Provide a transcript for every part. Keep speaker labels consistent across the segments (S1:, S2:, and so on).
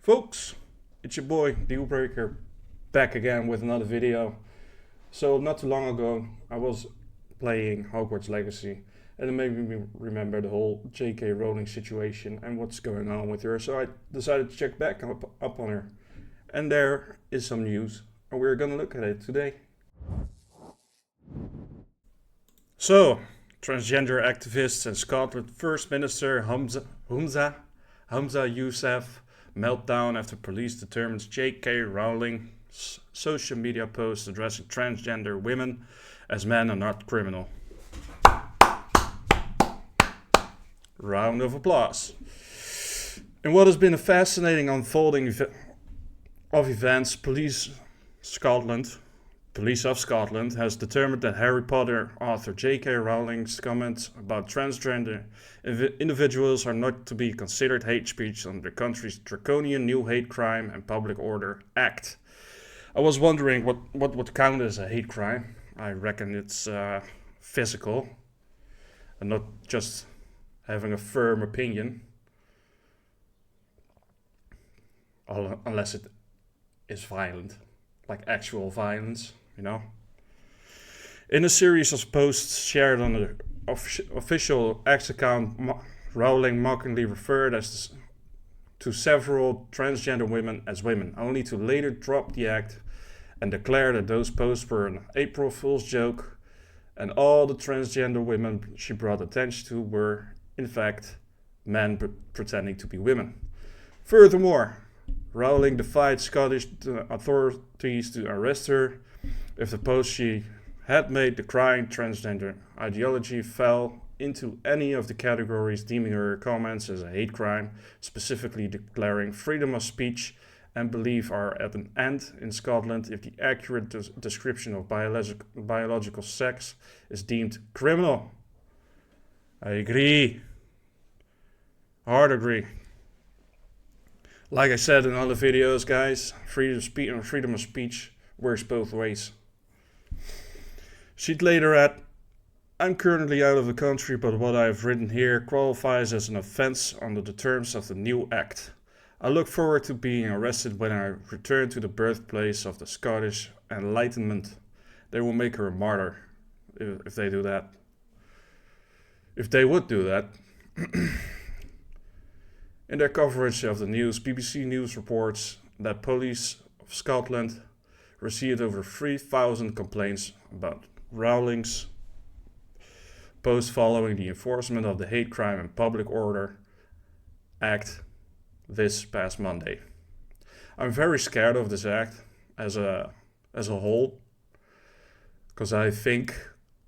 S1: Folks, it's your boy Dealbreaker back again with another video. So not too long ago I was playing Hogwarts Legacy and it made me remember the whole J.K. Rowling situation and what's going on with her. So I decided to check back up on her. And there is some news and we're gonna look at it today. So, transgender activists and Scotland First Minister Humza Yousaf meltdown after police determines J.K. Rowling's social media posts addressing transgender women as men are not criminal. Round of applause. In what has been a fascinating unfolding of events, Police of Scotland has determined that Harry Potter author J.K. Rowling's comments about transgender individuals are not to be considered hate speech under the country's draconian new Hate Crime and Public Order Act. I was wondering what would count as a hate crime. I reckon it's physical and not just having a firm opinion, unless it is violent, like actual violence. You know, in a series of posts shared on the official X account, Rowling mockingly referred to several transgender women as women, only to later drop the act and declare that those posts were an April Fool's joke, and all the transgender women she brought attention to were, in fact, men pretending to be women. Furthermore, Rowling defied Scottish authorities to arrest her if the post she had made decrying transgender ideology fell into any of the categories, deeming her comments as a hate crime, specifically declaring freedom of speech and belief are at an end in Scotland if the accurate description of biological sex is deemed criminal. I agree. Hard agree. Like I said in other videos, guys, freedom of speech works both ways. She'd later add, I'm currently out of the country, but what I have written here qualifies as an offence under the terms of the new Act. I look forward to being arrested when I return to the birthplace of the Scottish Enlightenment. They will make her a martyr if they do that. If they would do that. In their coverage of the news, BBC News reports that Police of Scotland received over 3,000 complaints about Rowling's post following the enforcement of the Hate Crime and Public Order Act this past Monday. I'm very scared of this act as a whole, because I think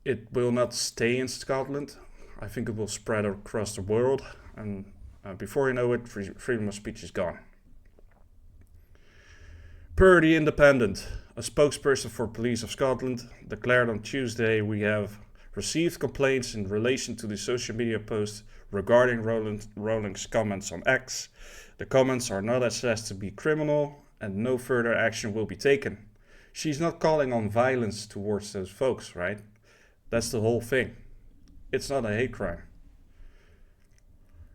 S1: it will not stay in Scotland. I think it will spread across the world, and before you know it, freedom of speech is gone. Per The Independent, a spokesperson for Police of Scotland declared on Tuesday, we have received complaints in relation to the social media post regarding Rowling's comments on X. The comments are not assessed to be criminal and no further action will be taken. She's not calling on violence towards those folks, right? That's the whole thing. It's not a hate crime.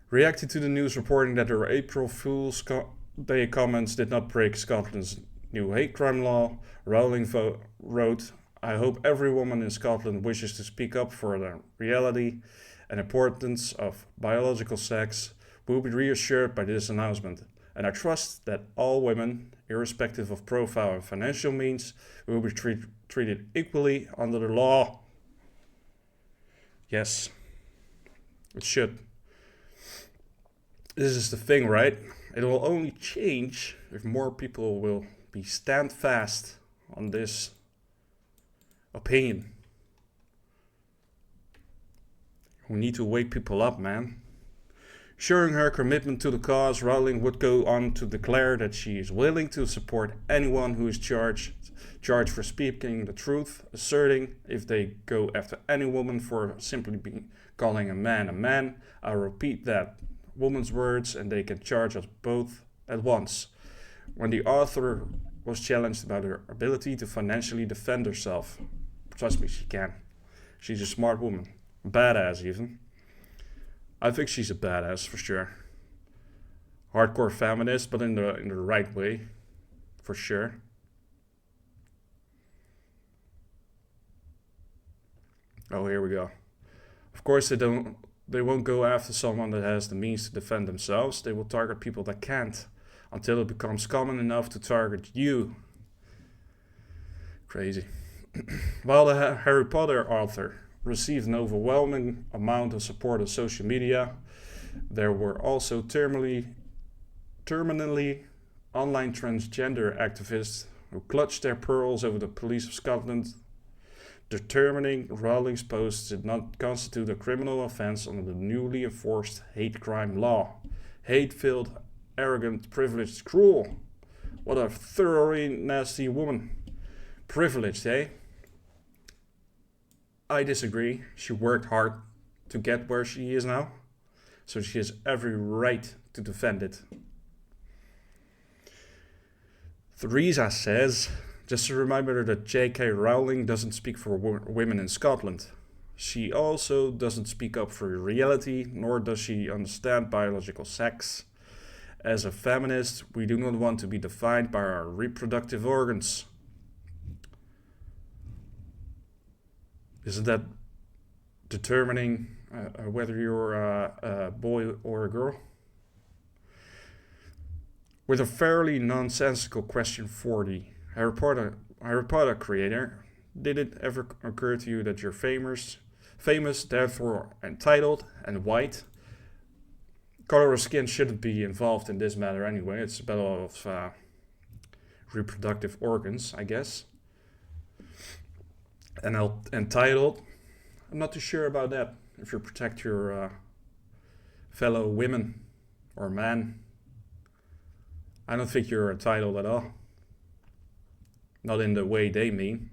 S1: Reacting to the news reporting that her April Fool's Day comments did not break Scotland's new hate crime law, Rowling wrote, I hope every woman in Scotland wishes to speak up for the reality and importance of biological sex will be reassured by this announcement, and I trust that all women, irrespective of profile and financial means, will be treated equally under the law. Yes, it should. This is the thing, right? It will only change if more people will be stand fast on this opinion. We need to wake people up, man. Showing her commitment to the cause, Rowling would go on to declare that she is willing to support anyone who is charged for speaking the truth, asserting if they go after any woman for simply calling a man, I repeat that. Woman's words, and they can charge us both at once. When the author was challenged about her ability to financially defend herself, trust me, she can. She's a smart woman, badass even. I think she's a badass for sure. hardcore feminist, but in the right way, for sure. Oh, here we go. Of course, they won't go after someone that has the means to defend themselves. They will target people that can't, until it becomes common enough to target you. Crazy. While the Harry Potter author received an overwhelming amount of support on social media, there were also terminally online transgender activists who clutched their pearls over the police of Scotland, determining Rowling's posts did not constitute a criminal offence under the newly enforced hate crime law. Hate-filled, arrogant, privileged, cruel. What a thoroughly nasty woman. Privileged, eh? I disagree. She worked hard to get where she is now, so she has every right to defend it. Theresa says, just a reminder that J.K. Rowling doesn't speak for women in Scotland. She also doesn't speak up for reality, nor does she understand biological sex. As a feminist, we do not want to be defined by our reproductive organs. Isn't that determining whether you're a boy or a girl? With a fairly nonsensical question 40, Harry Potter creator, did it ever occur to you that you're famous, therefore entitled, and white? Color of skin shouldn't be involved in this matter anyway. It's a battle of reproductive organs, I guess. And entitled, I'm not too sure about that. If you protect your fellow women or man, I don't think you're entitled at all. Not in the way they mean.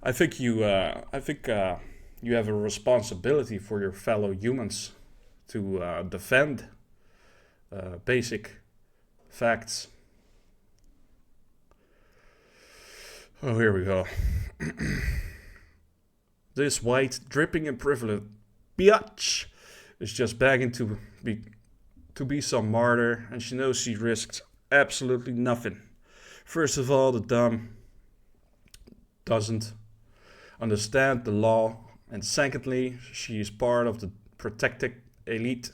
S1: I think you have a responsibility for your fellow humans to defend basic facts. Oh, here we go. This white, dripping in privilege biatch is just begging to be some martyr, and she knows she risked absolutely nothing. First of all, the dumb doesn't understand the law, and secondly, she is part of the protected elite.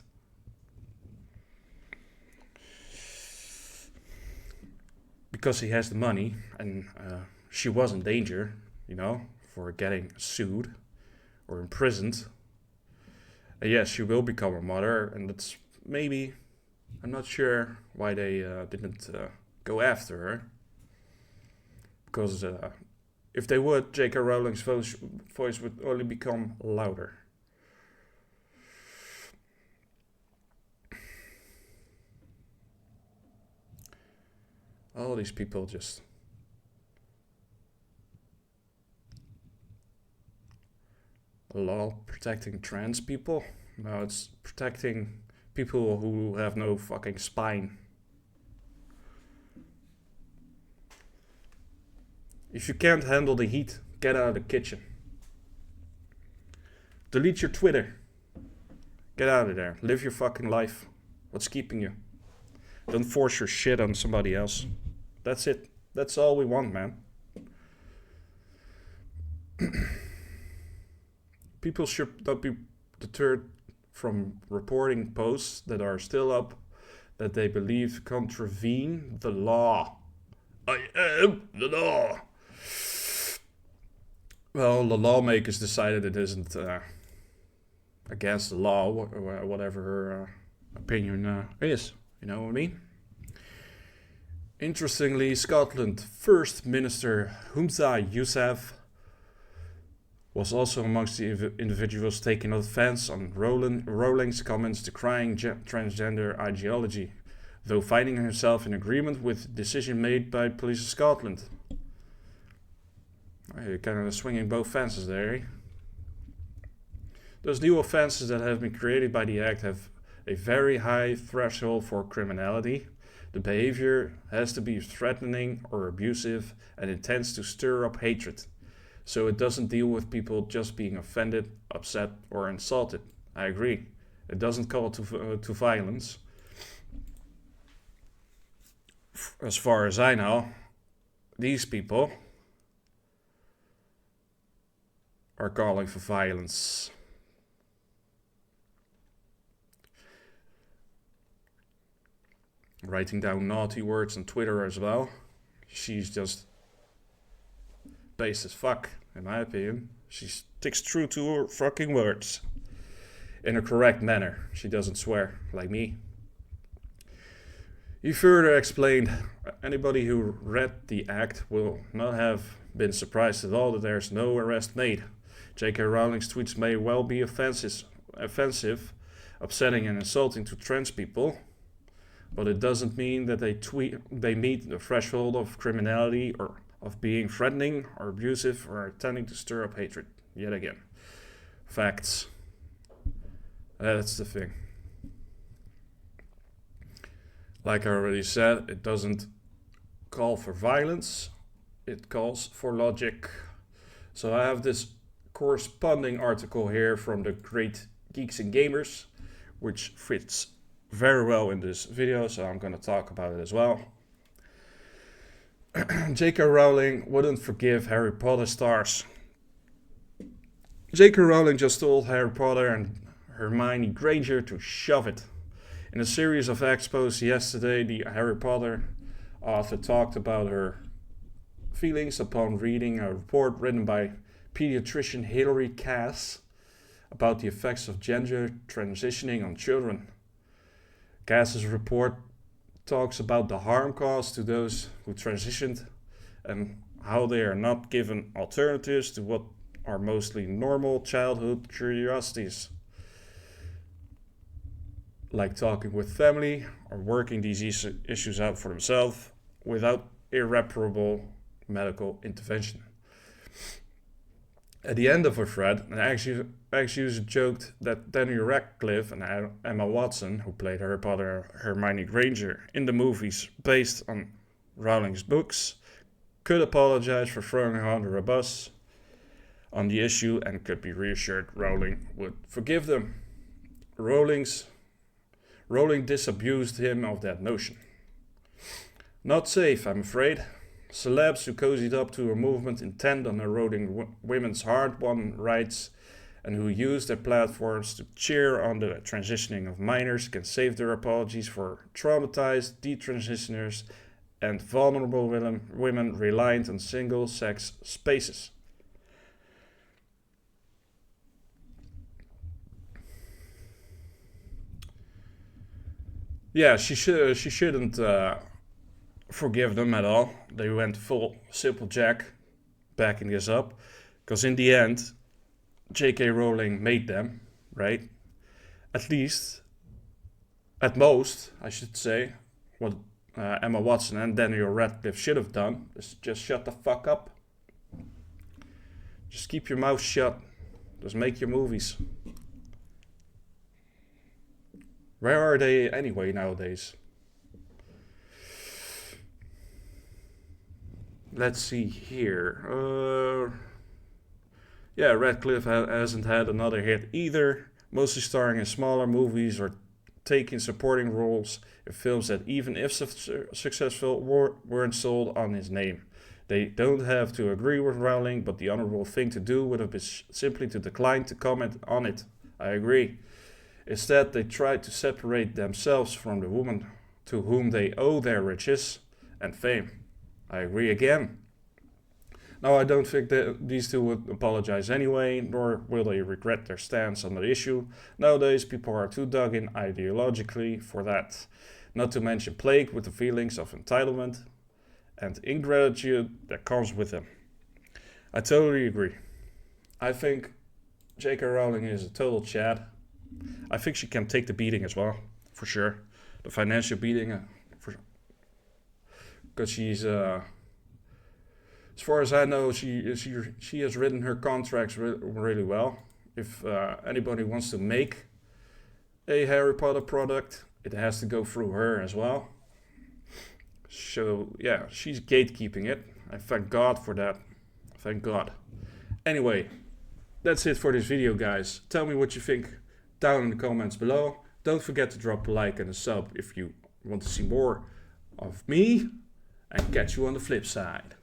S1: Because he has the money, and she was in danger, for getting sued or imprisoned. And yes, she will become a mother, and that's maybe, I'm not sure why they didn't go after her. Because if they would, J.K. Rowling's voice would only become louder. All these people just... A law protecting trans people? No, it's protecting people who have no fucking spine. If you can't handle the heat, get out of the kitchen. Delete your Twitter. Get out of there. Live your fucking life. What's keeping you? Don't force your shit on somebody else. That's it. That's all we want, man. People should not be deterred from reporting posts that are still up that they believe contravene the law. I am the law. Well, the lawmakers decided it isn't against the law, whatever her opinion is. You know what I mean? Interestingly, Scotland's First Minister Humza Yousaf was also amongst the individuals taking offense on Rowling's comments decrying transgender ideology, though finding herself in agreement with the decision made by police of Scotland. You're kind of swinging both fences there, eh? Those new offences that have been created by the Act have a very high threshold for criminality. The behavior has to be threatening or abusive and intends to stir up hatred. So it doesn't deal with people just being offended, upset, or insulted. I agree. It doesn't call to violence. as far as I know, these people are calling for violence. Writing down naughty words on Twitter as well. She's just base as fuck, in my opinion. She sticks true to her fucking words. In a correct manner. She doesn't swear, like me. He further explained, anybody who read the act will not have been surprised at all that there's no arrest made. J.K. Rowling's tweets may well be offensive, upsetting and insulting to trans people, but it doesn't mean that they meet the threshold of criminality or of being threatening or abusive or intending to stir up hatred. Yet again. Facts. That's the thing. Like I already said, it doesn't call for violence, it calls for logic. So I have this corresponding article here from the Great Geeks and Gamers, which fits very well in this video, so I'm going to talk about it as well. J.K. Rowling wouldn't forgive Harry Potter stars. J.K. Rowling just told Harry Potter and Hermione Granger to shove it. In a series of expos yesterday, the Harry Potter author talked about her feelings upon reading a report written by pediatrician Hilary Cass about the effects of gender transitioning on children. Cass's report talks about the harm caused to those who transitioned and how they are not given alternatives to what are mostly normal childhood curiosities, like talking with family or working these issues out for themselves without irreparable medical intervention. At the end of her thread, an ex-user joked that Daniel Radcliffe and Emma Watson, who played Harry Potter and Hermione Granger in the movies based on Rowling's books, could apologize for throwing her under a bus on the issue and could be reassured Rowling would forgive them. Rowling disabused him of that notion. Not safe, I'm afraid. Celebs who cozied up to a movement intent on eroding women's hard-won rights and who use their platforms to cheer on the transitioning of minors can save their apologies for traumatized detransitioners and vulnerable women reliant on single-sex spaces. Yeah, she shouldn't forgive them at all. They went full simple Jack backing this up, because in the end, J.K. Rowling made them, right? At most, I should say, what Emma Watson and Daniel Radcliffe should have done is just shut the fuck up. Just keep your mouth shut. Just make your movies. Where are they anyway nowadays? Let's see here. Yeah, Radcliffe hasn't had another hit either, mostly starring in smaller movies or taking supporting roles in films that, even if successful, weren't sold on his name. They don't have to agree with Rowling, but the honorable thing to do would have been simply to decline to comment on it. I agree. Instead, they tried to separate themselves from the woman to whom they owe their riches and fame. I agree again. Now, I don't think that these two would apologize anyway, nor will they regret their stance on the issue. Nowadays, people are too dug in ideologically for that. Not to mention plagued with the feelings of entitlement and ingratitude that comes with them. I totally agree. I think J.K. Rowling is a total Chad. I think she can take the beating as well, for sure. The financial beating, because she's, as far as I know, she has written her contracts really well. If anybody wants to make a Harry Potter product, it has to go through her as well. So yeah, she's gatekeeping it. I thank God for that. Thank God. Anyway, that's it for this video, guys. Tell me what you think down in the comments below. Don't forget to drop a like and a sub if you want to see more of me and catch you on the flip side.